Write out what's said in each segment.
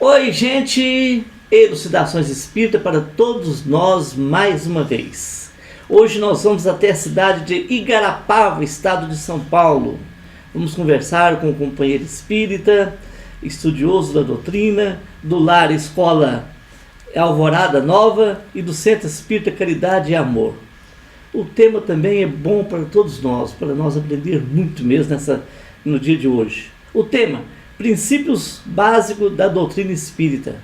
Oi, gente! Elucidações Espírita para todos nós mais uma vez. Hoje nós vamos até a cidade de Igarapava, estado de São Paulo. Vamos conversar com um companheiro espírita, estudioso da doutrina, do Lar Escola Alvorada Nova e do Centro Espírita Caridade e Amor. O tema também é bom para todos nós, para nós aprender muito mesmo no dia de hoje. O tema: princípios básicos da doutrina espírita.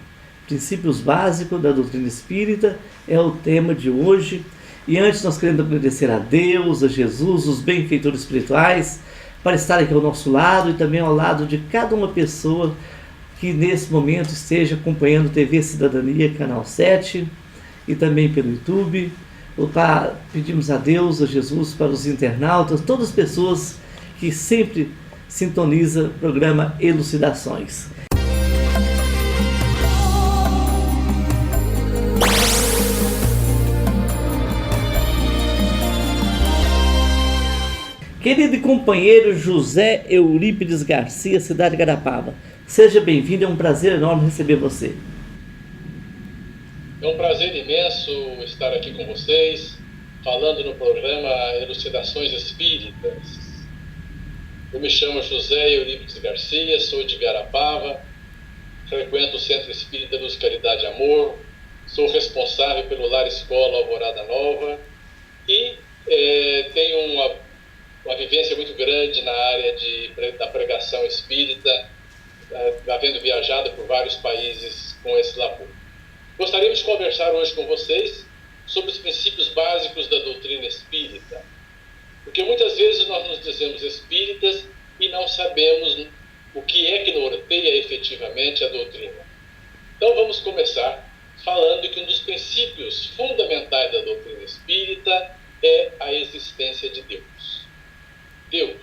Princípios básicos da doutrina espírita é o tema de hoje. E antes nós queremos agradecer a Deus, a Jesus, os benfeitores espirituais, para estar aqui ao nosso lado e também ao lado de cada uma pessoa que nesse momento esteja acompanhando TV Cidadania, Canal 7 e também pelo YouTube. Pedimos a Deus, a Jesus, para os internautas, todas as pessoas que sempre sintonizam o programa Elucidações. Querido companheiro José Eurípides Garcia, cidade de Igarapava, seja bem-vindo, é um prazer enorme receber você. É um prazer imenso estar aqui com vocês, falando no programa Elucidações Espíritas. Eu me chamo José Eurípides Garcia, sou de Igarapava, frequento o Centro Espírita Luz, Caridade e Amor, sou responsável pelo Lar Escola Alvorada Nova e tenho uma vivência muito grande na área da pregação espírita, havendo viajado por vários países com esse labor. Gostaríamos de conversar hoje com vocês sobre os princípios básicos da doutrina espírita, porque muitas vezes nós nos dizemos espíritas e não sabemos o que é que norteia efetivamente a doutrina. Então vamos começar falando que um dos princípios fundamentais da doutrina espírita é a existência de Deus. Deus,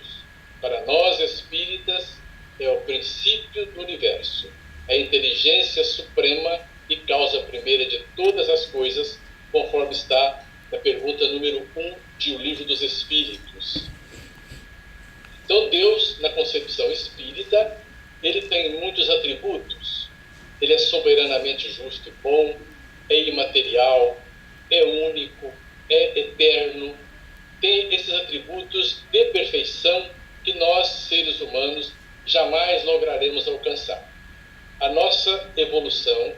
para nós espíritas, é o princípio do universo, a inteligência suprema e causa primeira de todas as coisas, conforme está na pergunta número 1 de O Livro dos Espíritos. Então Deus, na concepção espírita, ele tem muitos atributos. Ele é soberanamente justo e bom, é imaterial, é único, é eterno, tem esses atributos de perfeição que nós, seres humanos, jamais lograremos alcançar. A nossa evolução,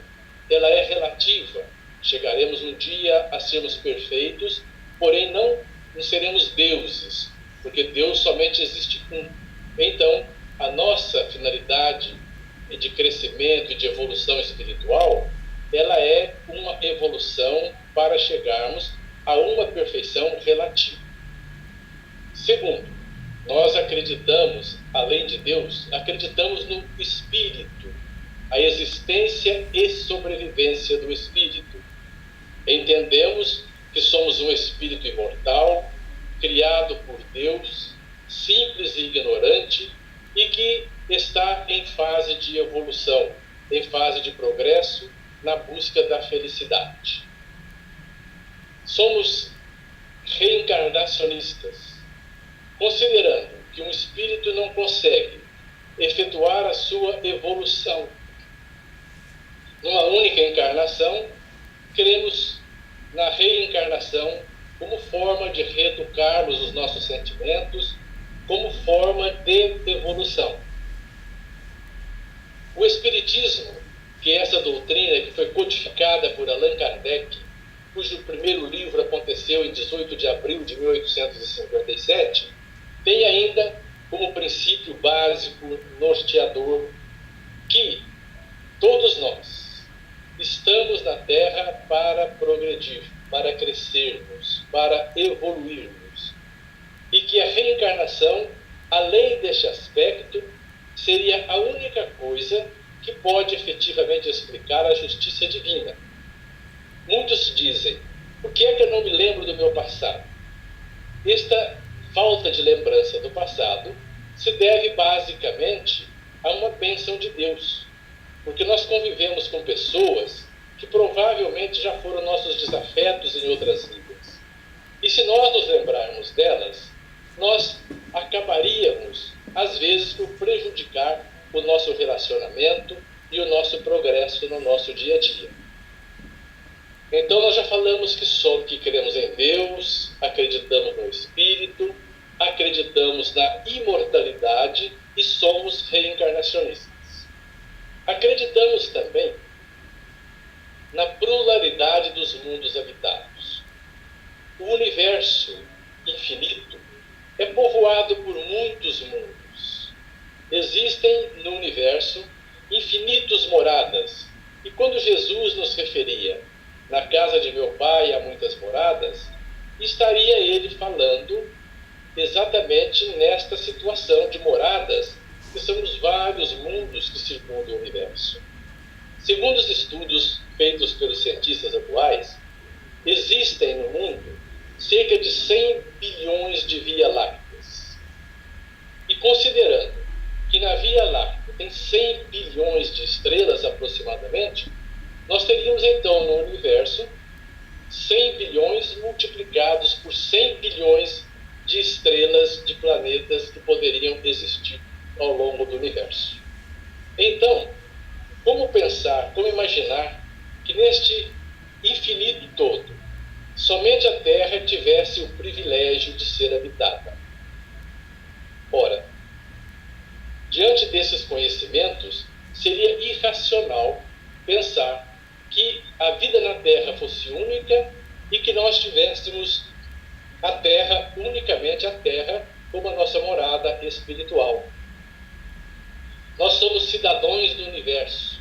ela é relativa. Chegaremos um dia a sermos perfeitos, porém não seremos deuses, porque Deus somente existe um. Então, a nossa finalidade de crescimento e de evolução espiritual, ela é uma evolução para chegarmos a uma perfeição relativa. Segundo, nós acreditamos, além de Deus, acreditamos no Espírito, a existência e sobrevivência do Espírito. Entendemos que somos um Espírito imortal, criado por Deus, simples e ignorante, e que está em fase de evolução, em fase de progresso, na busca da felicidade. Somos reencarnacionistas, considerando que um espírito não consegue efetuar a sua evolução numa única encarnação, cremos na reencarnação como forma de reeducarmos os nossos sentimentos, como forma de evolução. O Espiritismo, que é essa doutrina que foi codificada por Allan Kardec, cujo primeiro livro aconteceu em 18 de abril de 1857, tem ainda como princípio básico norteador que todos nós estamos na Terra para progredir, para crescermos, para evoluirmos. E que a reencarnação, além deste aspecto, seria a única coisa que pode efetivamente explicar a justiça divina. Muitos dizem: por que é que eu não me lembro do meu passado? Esta falta de lembrança do passado se deve basicamente a uma bênção de Deus, porque nós convivemos com pessoas que provavelmente já foram nossos desafetos em outras vidas. E se nós nos lembrarmos delas, nós acabaríamos, às vezes, por prejudicar o nosso relacionamento e o nosso progresso no nosso dia a dia. Então nós já falamos que cremos em Deus, acreditamos no Espírito, acreditamos na imortalidade e somos reencarnacionistas. Acreditamos também na pluralidade dos mundos habitados. O universo infinito é povoado por muitos mundos. Existem no universo infinitas moradas. E quando Jesus nos referia, na casa de meu pai há muitas moradas, estaria ele falando exatamente nesta situação de moradas, que são os vários mundos que circundam o universo. Segundo os estudos feitos pelos cientistas atuais, existem no mundo cerca de 100 bilhões de Via-Lácteas. E considerando que na Via Láctea tem 100 bilhões de estrelas aproximadamente, nós teríamos então no universo 100 bilhões multiplicados por 100 bilhões de estrelas, de planetas que poderiam existir ao longo do universo. Então, como pensar, como imaginar que neste infinito todo, somente a Terra tivesse o privilégio de ser habitada? Ora, diante desses conhecimentos, seria irracional pensar que a vida na Terra fosse única e que nós tivéssemos a Terra, unicamente a Terra, como a nossa morada espiritual. Nós somos cidadãos do universo.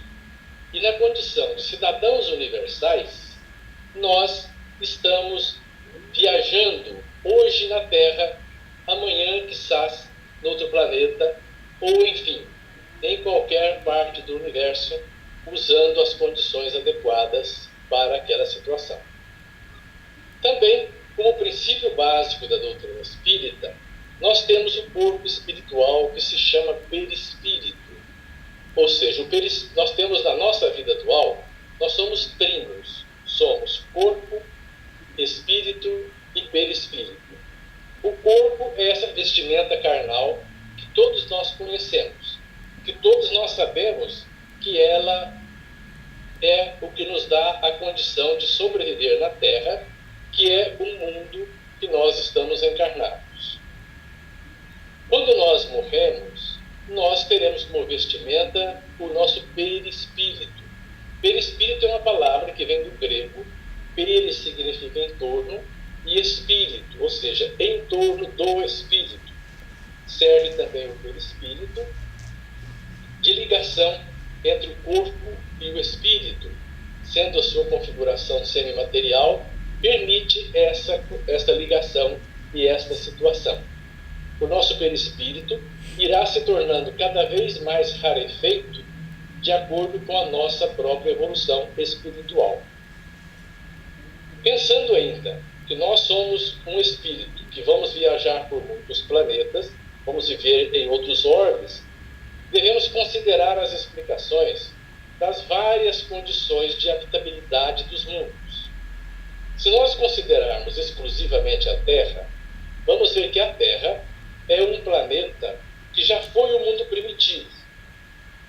E na condição de cidadãos universais, nós estamos viajando hoje na Terra, amanhã, quizás, no outro planeta, ou, enfim, em qualquer parte do universo, usando as condições adequadas para aquela situação. Também, como princípio básico da doutrina espírita, nós temos o corpo espiritual que se chama perispírito. Ou seja, nós temos na nossa vida atual, nós somos trinos, somos corpo, espírito e perispírito. O corpo é essa vestimenta carnal que todos nós conhecemos, que todos nós sabemos que ela é o que nos dá a condição de sobreviver na Terra, que é o mundo que nós estamos encarnados. Quando nós morremos, nós teremos como vestimenta o nosso perispírito. Perispírito é uma palavra que vem do grego. Peri significa em torno e espírito, ou seja, em torno do espírito. Serve também o perispírito de ligação entre o corpo e o espírito, sendo a sua configuração semimaterial, permite esta ligação e esta situação. O nosso perispírito irá se tornando cada vez mais rarefeito de acordo com a nossa própria evolução espiritual. Pensando ainda que nós somos um espírito que vamos viajar por muitos planetas, vamos viver em outros orbes, devemos considerar as explicações das várias condições de habitabilidade dos mundos. Se nós considerarmos exclusivamente a Terra, vamos ver que a Terra é um planeta que já foi o mundo primitivo,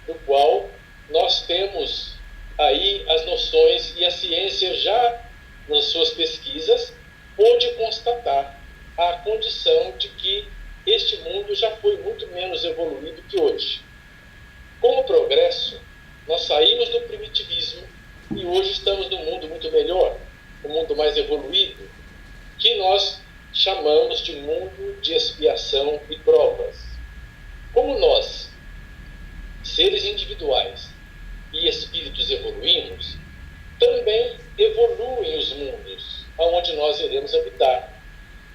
no qual nós temos aí as noções e a ciência já, nas suas pesquisas, pôde constatar a condição de que este mundo já foi muito menos evoluído que hoje. Com o progresso, nós saímos do primitivismo e hoje estamos num mundo muito melhor, um mundo mais evoluído, que nós chamamos de mundo de expiação e provas. Como nós, seres individuais e espíritos evoluímos, também evoluem os mundos aonde nós iremos habitar.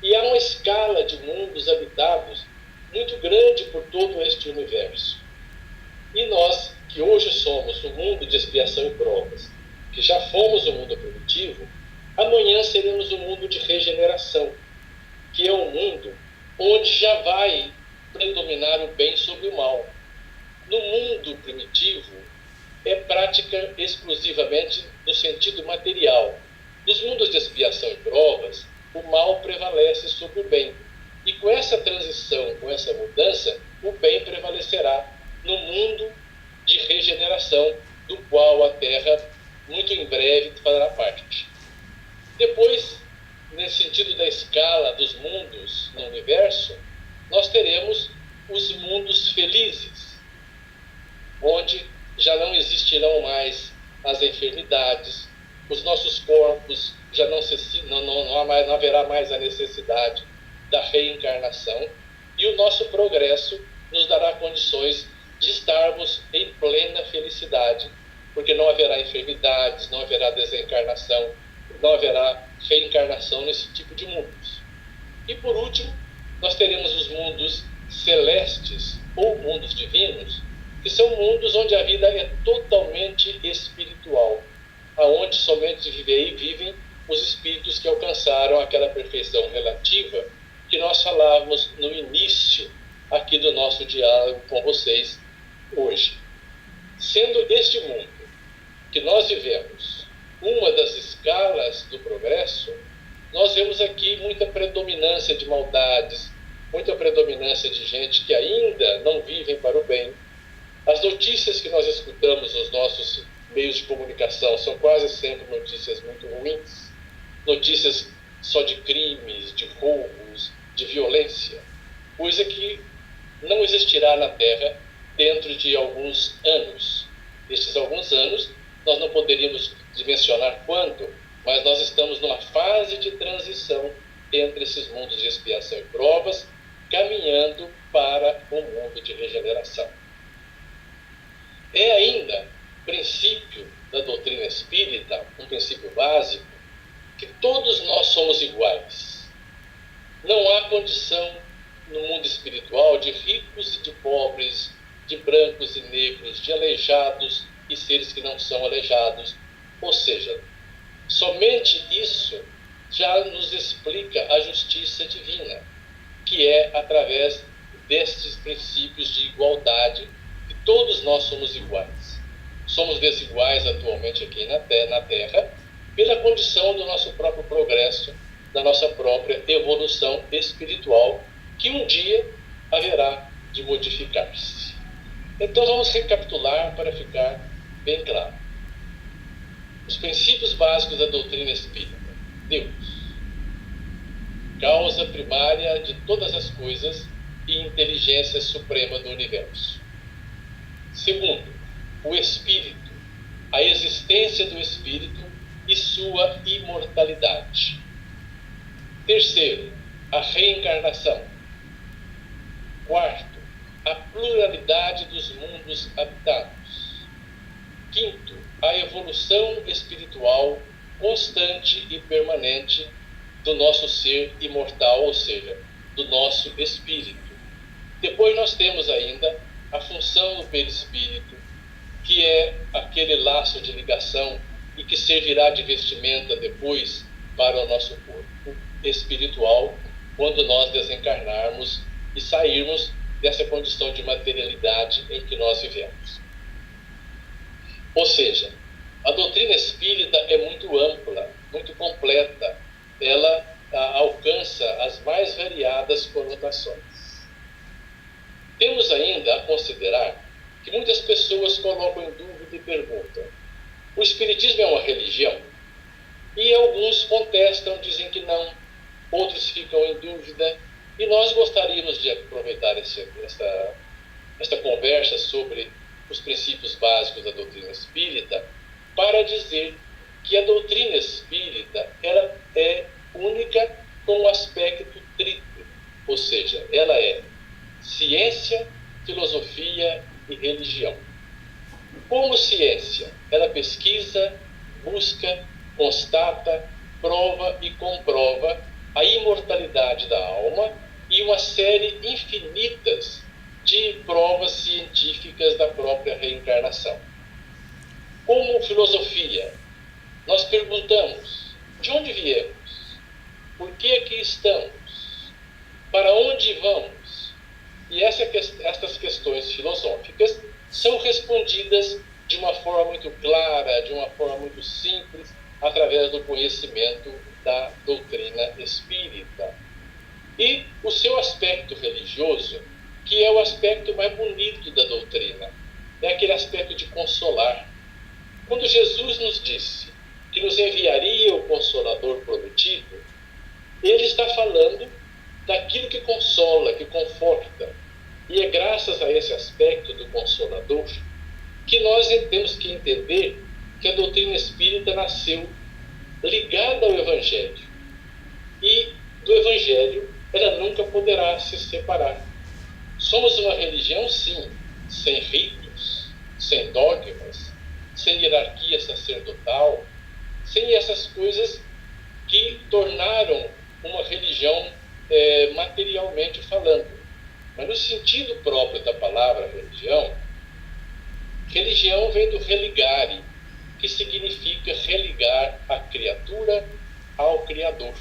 E há uma escala de mundos habitados muito grande por todo este universo. E nós, que hoje somos o mundo de expiação e provas, que já fomos o mundo primitivo, amanhã seremos o mundo de regeneração, que é um mundo onde já vai predominar o bem sobre o mal. No mundo primitivo, é prática exclusivamente no sentido material. Nos mundos de expiação e provas, o mal prevalece sobre o bem. E com essa transição, com essa mudança, o bem prevalecerá no mundo de regeneração, do qual a Terra, muito em breve, fará parte. Depois, nesse sentido da escala dos mundos no universo, nós teremos os mundos felizes, onde já não existirão mais as enfermidades, os nossos corpos já não haverá mais a necessidade da reencarnação, e o nosso progresso nos dará condições de estarmos em plena felicidade, porque não haverá enfermidades, não haverá desencarnação, não haverá reencarnação nesse tipo de mundos. E por último, nós teremos os mundos celestes ou mundos divinos, que são mundos onde a vida é totalmente espiritual, aonde somente vivem os espíritos que alcançaram aquela perfeição relativa que nós falávamos no início aqui do nosso diálogo com vocês hoje. Sendo este mundo que nós vivemos uma das escalas do progresso, nós vemos aqui muita predominância de maldades, muita predominância de gente que ainda não vivem para o bem. As notícias que nós escutamos nos nossos meios de comunicação são quase sempre notícias muito ruins, notícias só de crimes, de roubos, de violência, coisa que não existirá na Terra dentro de alguns anos. Estes alguns anos, nós não poderíamos dimensionar quando, mas nós estamos numa fase de transição entre esses mundos de expiação e provas, caminhando para um mundo de regeneração. É ainda princípio da doutrina espírita, um princípio básico, que todos nós somos iguais. Não há condição no mundo espiritual de ricos e de pobres, de brancos e negros, de aleijados e seres que não são aleijados. Ou seja, somente isso já nos explica a justiça divina, que é através destes princípios de igualdade, que todos nós somos iguais. Somos desiguais atualmente aqui na Terra, pela condição do nosso próprio progresso, da nossa própria evolução espiritual, que um dia haverá de modificar-se. Então vamos recapitular para ficar bem claro. Os princípios básicos da doutrina espírita. Deus, causa primária de todas as coisas e inteligência suprema do universo. Segundo, o Espírito, a existência do Espírito e sua imortalidade. Terceiro, a reencarnação. Quarto, a pluralidade dos mundos habitados. Quinto, a evolução espiritual constante e permanente do nosso ser imortal, ou seja, do nosso espírito. Depois nós temos ainda a função do perispírito, que é aquele laço de ligação e que servirá de vestimenta depois para o nosso corpo espiritual, quando nós desencarnarmos e sairmos dessa condição de materialidade em que nós vivemos. Ou seja, a doutrina espírita é muito ampla, muito completa. Ela alcança as mais variadas conotações. Temos ainda a considerar que muitas pessoas colocam em dúvida e perguntam: o Espiritismo é uma religião? E alguns contestam, dizem que não, outros ficam em dúvida, e nós gostaríamos de aproveitar esta conversa sobre os princípios básicos da doutrina espírita para dizer que a doutrina espírita ela é única com o aspecto triplo, ou seja, ela é ciência, filosofia e religião. Como ciência, ela pesquisa, busca, constata, prova e comprova a imortalidade da alma e uma série infinitas de provas científicas da própria reencarnação. Como filosofia, nós perguntamos: de onde viemos? Por que aqui estamos? Para onde vamos? E estas questões filosóficas são respondidas de uma forma muito clara, de uma forma muito simples, através do conhecimento da doutrina espírita. E o seu aspecto religioso, que é o aspecto mais bonito da doutrina, é aquele aspecto de consolar, Quando Jesus nos disse que nos enviaria o Consolador prometido, ele está falando daquilo que consola, que conforta. E é graças a esse aspecto do Consolador que nós temos que entender que a doutrina espírita nasceu ligada ao Evangelho. E do Evangelho ela nunca poderá se separar. Somos uma religião, sim, sem ritos, sem dogmas, sem hierarquia sacerdotal, sem essas coisas que tornaram uma religião materialmente falando. Mas no sentido próprio da palavra religião, religião vem do religare, que significa religar a criatura ao Criador.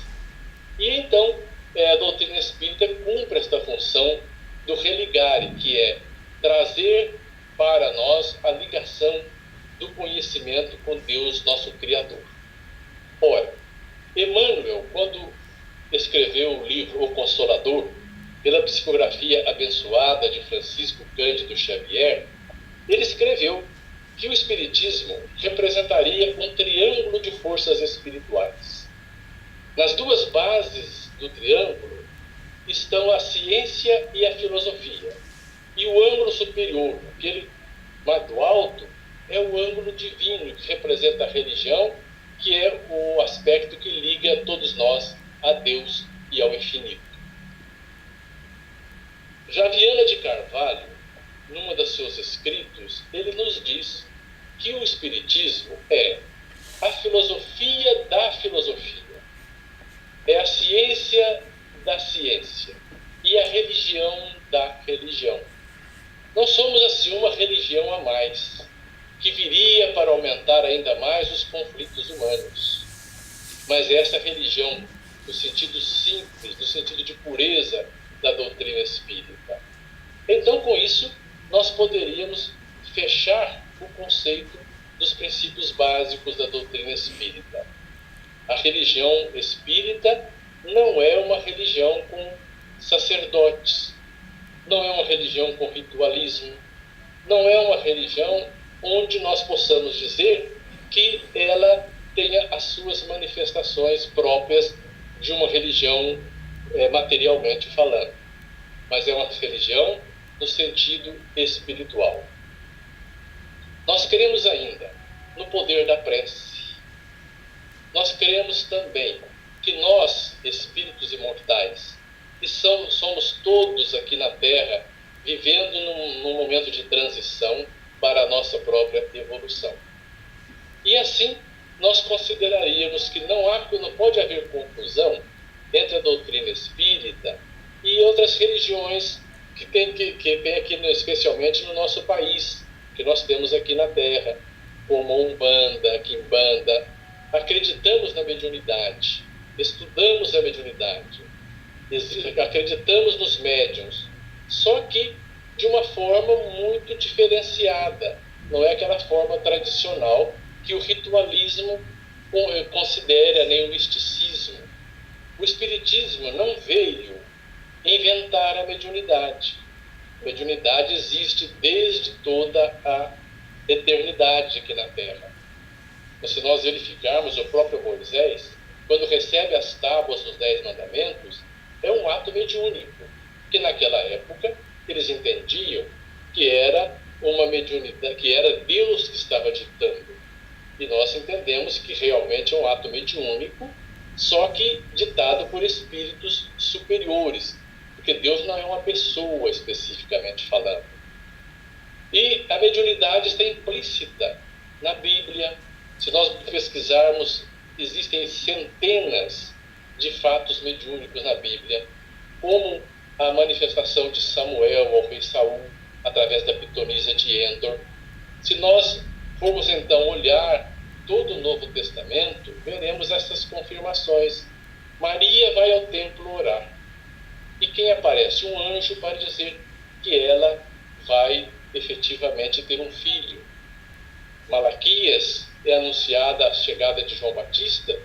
E então a doutrina espírita cumpre esta função do religare, que é trazer para nós a ligação do conhecimento com Deus, nosso Criador. Ora, Emmanuel, quando escreveu o livro O Consolador, pela psicografia abençoada de Francisco Cândido Xavier, ele escreveu que o Espiritismo representaria um triângulo de forças espirituais. Nas duas bases do triângulo estão a ciência e a filosofia. E o ângulo superior, aquele do alto, é o ângulo divino, que representa a religião, que é o aspecto que liga todos nós a Deus e ao infinito. Já Viana de Carvalho, numa dos seus escritos, ele nos diz que o Espiritismo é a filosofia da filosofia, é a ciência da ciência e a religião da religião. Não somos assim uma religião a mais, que viria para aumentar ainda mais os conflitos humanos. Mas essa religião, no sentido simples, no sentido de pureza da doutrina espírita. Então, com isso, nós poderíamos fechar o conceito dos princípios básicos da doutrina espírita. A religião espírita não é uma religião com sacerdotes, não é uma religião com ritualismo, não é uma religião onde nós possamos dizer que ela tenha as suas manifestações próprias de uma religião materialmente falando, mas é uma religião no sentido espiritual. Nós cremos ainda no poder da prece. Nós cremos também que nós, espíritos imortais, e somos todos aqui na Terra vivendo num momento de transição para a nossa própria evolução. E assim, nós consideraríamos que não pode haver confusão entre a doutrina espírita e outras religiões que tem aqui, especialmente no nosso país, que nós temos aqui na Terra, como Umbanda, Quimbanda. Acreditamos na mediunidade, estudamos a mediunidade, acreditamos nos médiuns, só que de uma forma muito diferenciada. Não é aquela forma tradicional que o ritualismo considera, nem o misticismo. O Espiritismo não veio inventar a mediunidade. A mediunidade existe desde toda a eternidade aqui na Terra. Mas se nós verificarmos o próprio Moisés, quando recebe as tábuas dos 10 mandamentos, é um ato mediúnico, que naquela época eles entendiam que era uma mediunidade, que era Deus que estava ditando. E nós entendemos que realmente é um ato mediúnico, só que ditado por espíritos superiores, porque Deus não é uma pessoa especificamente falando. E a mediunidade está implícita na Bíblia. Se nós pesquisarmos, existem centenas de fatos mediúnicos na Bíblia, como a manifestação de Samuel ao rei Saul, através da pitonisa de Endor. Se nós formos então olhar todo o Novo Testamento, veremos essas confirmações. Maria vai ao templo orar. E quem aparece? Um anjo para dizer que ela vai efetivamente ter um filho. Malaquias é anunciada a chegada de João Batista.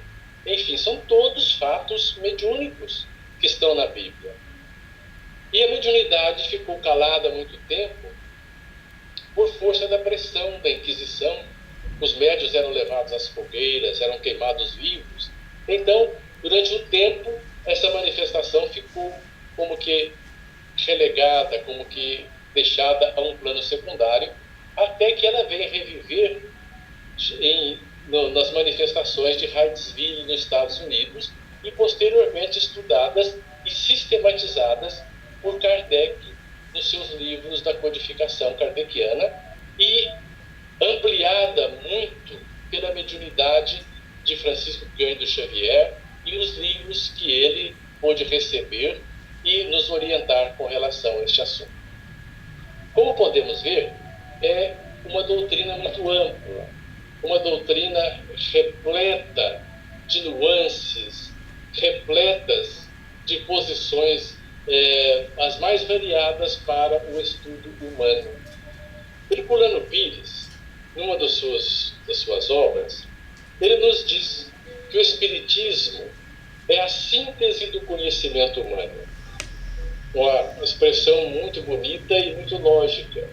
Enfim, são todos fatos mediúnicos que estão na Bíblia. E a mediunidade ficou calada há muito tempo por força da pressão da Inquisição, os médiuns eram levados às fogueiras, eram queimados vivos. Então, durante um tempo, essa manifestação ficou como que relegada, como que deixada a um plano secundário, até que ela veio reviver nas manifestações de Hydesville, nos Estados Unidos, e posteriormente estudadas e sistematizadas por Kardec nos seus livros da codificação kardeciana e ampliada muito pela mediunidade de Francisco Cândido Xavier e os livros que ele pôde receber e nos orientar com relação a este assunto. Como podemos ver, é uma doutrina muito ampla, uma doutrina repleta de nuances, repletas de posições as mais variadas para o estudo humano. Herculano Pires, numa das suas obras, ele nos diz que o Espiritismo é a síntese do conhecimento humano. Uma expressão muito bonita e muito lógica,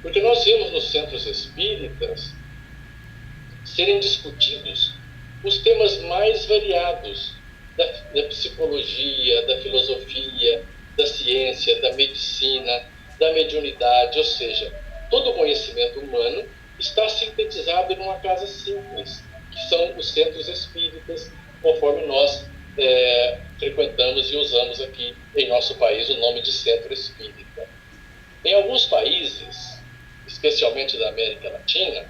porque nós vemos nos centros espíritas serem discutidos os temas mais variados da psicologia, da filosofia, da ciência, da medicina, da mediunidade, ou seja, todo o conhecimento humano está sintetizado em uma casa simples, que são os centros espíritas, conforme nós frequentamos e usamos aqui em nosso país o nome de centro espírita. Em alguns países, especialmente da América Latina,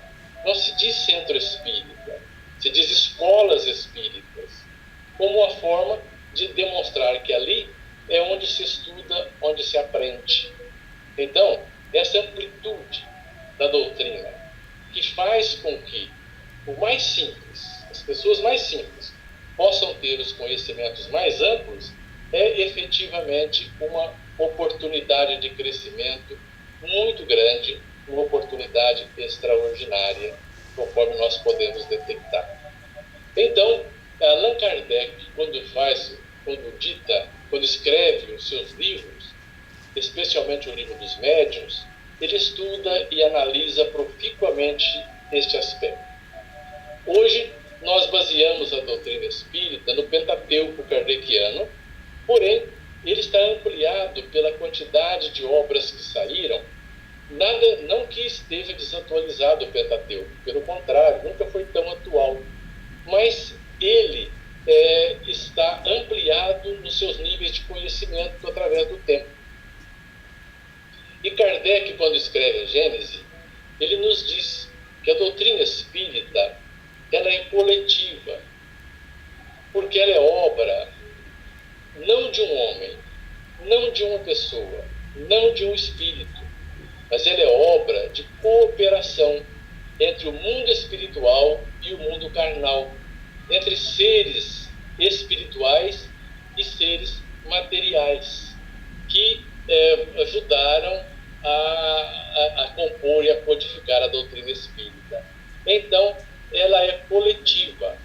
não se diz centro espírita, se diz escolas espíritas, como uma forma de demonstrar que ali é onde se estuda, onde se aprende. Então, essa amplitude da doutrina, que faz com que o mais simples, as pessoas mais simples, possam ter os conhecimentos mais amplos, é efetivamente uma oportunidade de crescimento muito grande, uma oportunidade extraordinária, conforme nós podemos detectar. Então, Allan Kardec, quando escreve os seus livros, especialmente o livro dos médiuns, ele estuda e analisa proficuamente este aspecto. Hoje, nós baseamos a doutrina espírita no Pentateuco kardeciano, porém, ele está ampliado pela quantidade de obras que saíram. Não que esteja desatualizado o Pentateuco, pelo contrário, nunca foi tão atual, mas ele está ampliado nos seus níveis de conhecimento através do tempo. E Kardec, quando escreve a Gênese, ele nos diz que a doutrina espírita ela é coletiva, porque ela é obra não de um homem, não de uma pessoa, não de um espírito, mas ela é obra de cooperação entre o mundo espiritual e o mundo carnal, entre seres espirituais e seres materiais, que ajudaram a compor e a codificar a doutrina espírita. Então, ela é coletiva.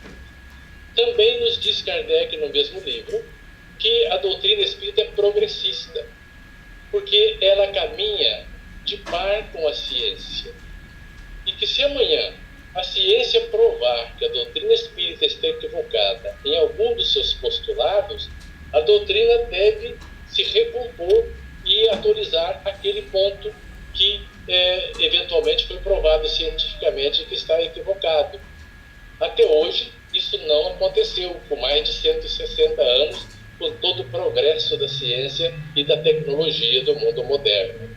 Também nos diz Kardec, no mesmo livro, que a doutrina espírita é progressista, porque ela caminha de par com a ciência. E que se amanhã a ciência provar que a doutrina espírita está equivocada em algum dos seus postulados, a doutrina deve se recompor e atualizar aquele ponto que eventualmente foi provado cientificamente que está equivocado. Até hoje, isso não aconteceu, com mais de 160 anos, com todo o progresso da ciência e da tecnologia do mundo moderno.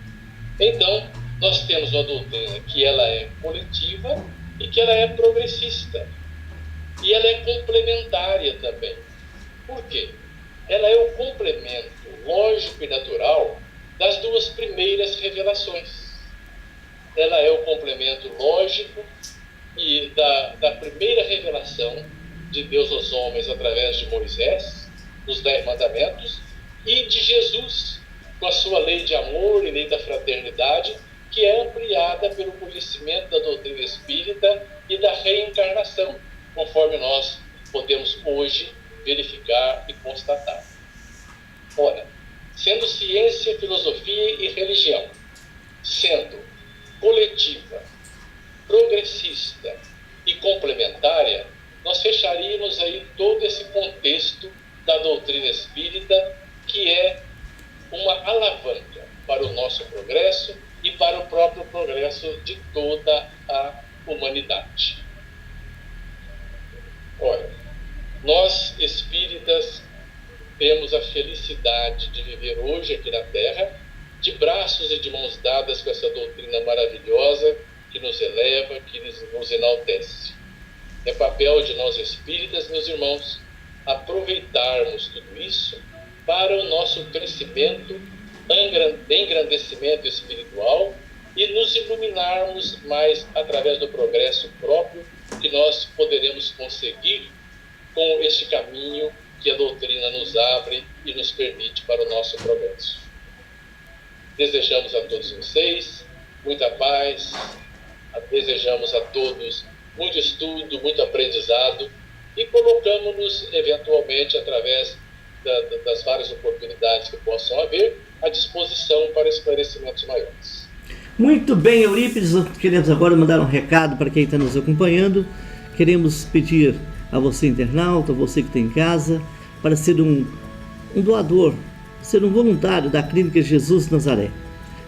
Então, nós temos uma doutrina que ela é coletiva e que ela é progressista. E ela é complementária também. Por quê? Ela é o complemento lógico e natural das duas primeiras revelações. Ela é o complemento lógico e da primeira revelação de Deus aos homens através de Moisés, dos 10 mandamentos, e de Jesus, com a sua lei de amor e lei da fraternidade, que é ampliada pelo conhecimento da doutrina espírita e da reencarnação, conforme nós podemos hoje verificar e constatar. Ora, sendo ciência, filosofia e religião, sendo coletiva, progressista e complementária, nós fecharíamos aí todo esse contexto da doutrina espírita, que é uma alavanca para o nosso progresso e para o próprio progresso de toda a humanidade. Olha, nós espíritas temos a felicidade de viver hoje aqui na Terra, de braços e de mãos dadas com essa doutrina maravilhosa que nos eleva, que nos enaltece. É papel de nós espíritas, meus irmãos, aproveitarmos tudo isso para o nosso crescimento, engrandecimento espiritual e nos iluminarmos mais através do progresso próprio que nós poderemos conseguir com este caminho que a doutrina nos abre e nos permite para o nosso progresso. Desejamos a todos vocês muita paz, desejamos a todos muito estudo, muito aprendizado e colocamos-nos eventualmente através das várias oportunidades que possam haver à disposição para esclarecimentos maiores. Muito bem, Eurípides, queremos agora mandar um recado para quem está nos acompanhando. Queremos pedir a você, internauta, você que está em casa, para ser um doador, ser um voluntário da Clínica Jesus Nazaré.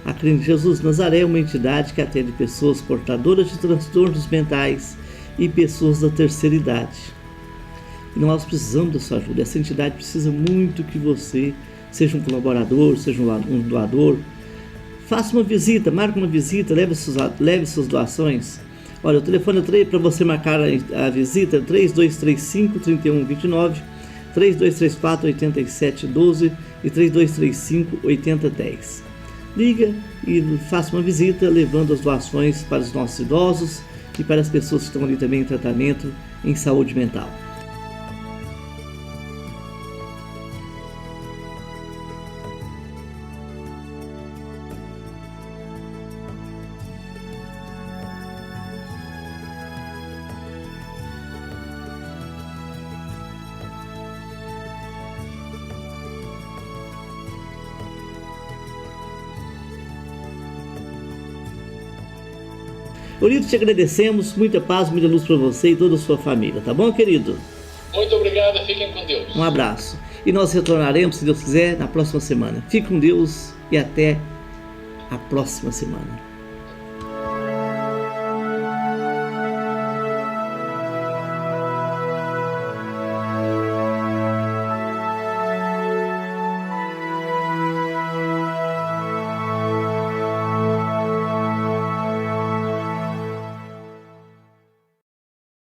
A Clínica Jesus Nazaré é uma entidade que atende pessoas portadoras de transtornos mentais e pessoas da terceira idade. E nós precisamos da sua ajuda. Essa entidade precisa muito que você seja um colaborador, seja um doador. Faça uma visita, marque uma visita, leve suas doações. Olha, o telefone para você marcar a visita é 3235-3129, 3234-8712 e 3235-8010. Liga e faça uma visita levando as doações para os nossos idosos e para as pessoas que estão ali também em tratamento em saúde mental. Por isso te agradecemos, muita paz, muita luz para você e toda a sua família, tá bom, querido? Muito obrigado, fiquem com Deus. Um abraço. E nós retornaremos, se Deus quiser, na próxima semana. Fique com Deus e até a próxima semana.